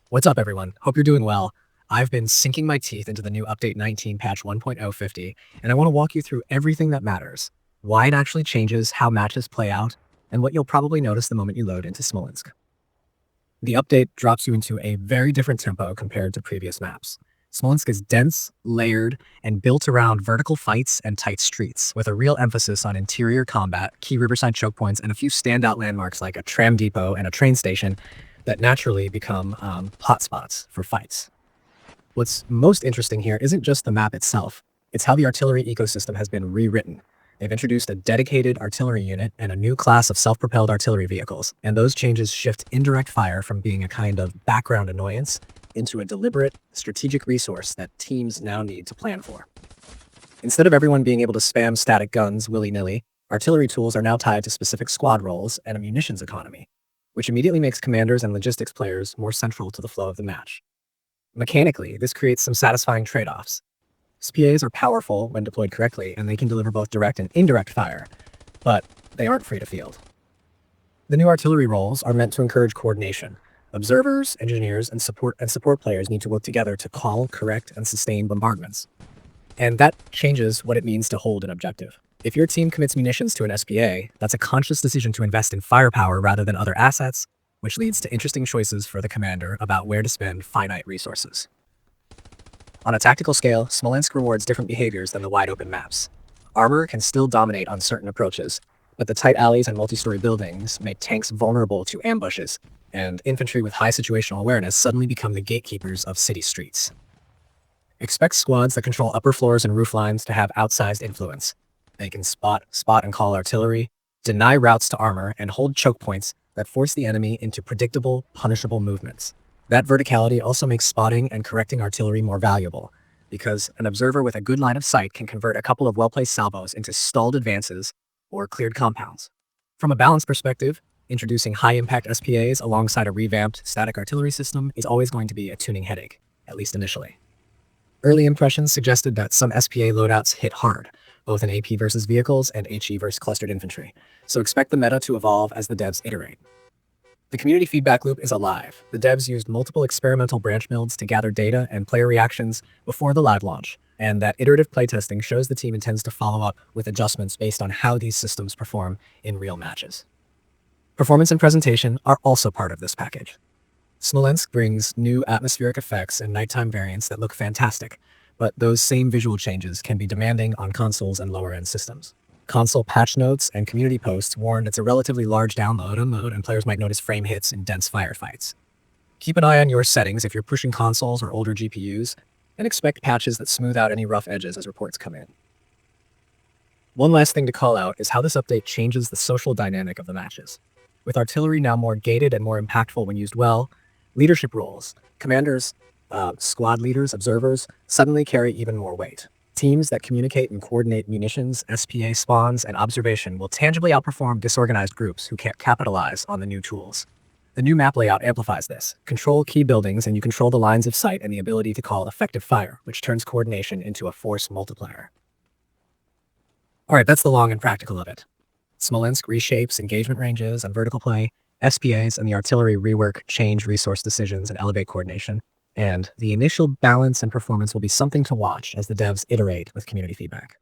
What's up, everyone? Hope you're doing well. I've been sinking my teeth into the new Update 19 patch 1.050, and I want to walk you through everything that matters, why it actually changes how matches play out, and what you'll probably notice the moment you load into Smolensk. The update drops you into a very different tempo compared to previous maps. Smolensk is dense, layered, and built around vertical fights and tight streets, with a real emphasis on interior combat, key riverside choke points, and a few standout landmarks like a tram depot and a train station that naturally become hotspots for fights. What's most interesting here isn't just the map itself, it's how the artillery ecosystem has been rewritten. They've introduced a dedicated artillery unit and a new class of self-propelled artillery vehicles, and those changes shift indirect fire from being a kind of background annoyance into a deliberate, strategic resource that teams now need to plan for. Instead of everyone being able to spam static guns willy-nilly, artillery tools are now tied to specific squad roles and a munitions economy, which immediately makes commanders and logistics players more central to the flow of the match. Mechanically, this creates some satisfying trade-offs. SPAs are powerful when deployed correctly, and they can deliver both direct and indirect fire, but they aren't free to field. The new artillery roles are meant to encourage coordination. Observers, engineers, and support players need to work together to call, correct, and sustain bombardments. And that changes what it means to hold an objective. If your team commits munitions to an SPA, that's a conscious decision to invest in firepower rather than other assets, which leads to interesting choices for the commander about where to spend finite resources. On a tactical scale, Smolensk rewards different behaviors than the wide-open maps. Armor can still dominate on certain approaches, but the tight alleys and multi-story buildings make tanks vulnerable to ambushes, and infantry with high situational awareness suddenly become the gatekeepers of city streets. Expect squads that control upper floors and roof lines to have outsized influence. They can spot and call artillery, deny routes to armor, and hold choke points that force the enemy into predictable, punishable movements. That verticality also makes spotting and correcting artillery more valuable, because an observer with a good line of sight can convert a couple of well-placed salvos into stalled advances or cleared compounds. From a balance perspective, introducing high-impact SPAs alongside a revamped static artillery system is always going to be a tuning headache, at least initially. Early impressions suggested that some SPA loadouts hit hard, both in AP versus vehicles and HE versus clustered infantry, so expect the meta to evolve as the devs iterate. The community feedback loop is alive. The devs used multiple experimental branch builds to gather data and player reactions before the live launch, and that iterative playtesting shows the team intends to follow up with adjustments based on how these systems perform in real matches. Performance and presentation are also part of this package. Smolensk brings new atmospheric effects and nighttime variants that look fantastic, but those same visual changes can be demanding on consoles and lower-end systems. Console patch notes and community posts warned it's a relatively large download, unload, and players might notice frame hits in dense firefights. Keep an eye on your settings if you're pushing consoles or older GPUs, and expect patches that smooth out any rough edges as reports come in. One last thing to call out is how this update changes the social dynamic of the matches. With artillery now more gated and more impactful when used well, leadership roles, commanders, squad leaders, observers, suddenly carry even more weight. Teams that communicate and coordinate munitions, SPA spawns, and observation will tangibly outperform disorganized groups who can't capitalize on the new tools. The new map layout amplifies this. Control key buildings and you control the lines of sight and the ability to call effective fire, which turns coordination into a force multiplier. Alright, that's the long and practical of it. Smolensk reshapes engagement ranges and vertical play, SPAs and the artillery rework change resource decisions and elevate coordination. And the initial balance and performance will be something to watch as the devs iterate with community feedback.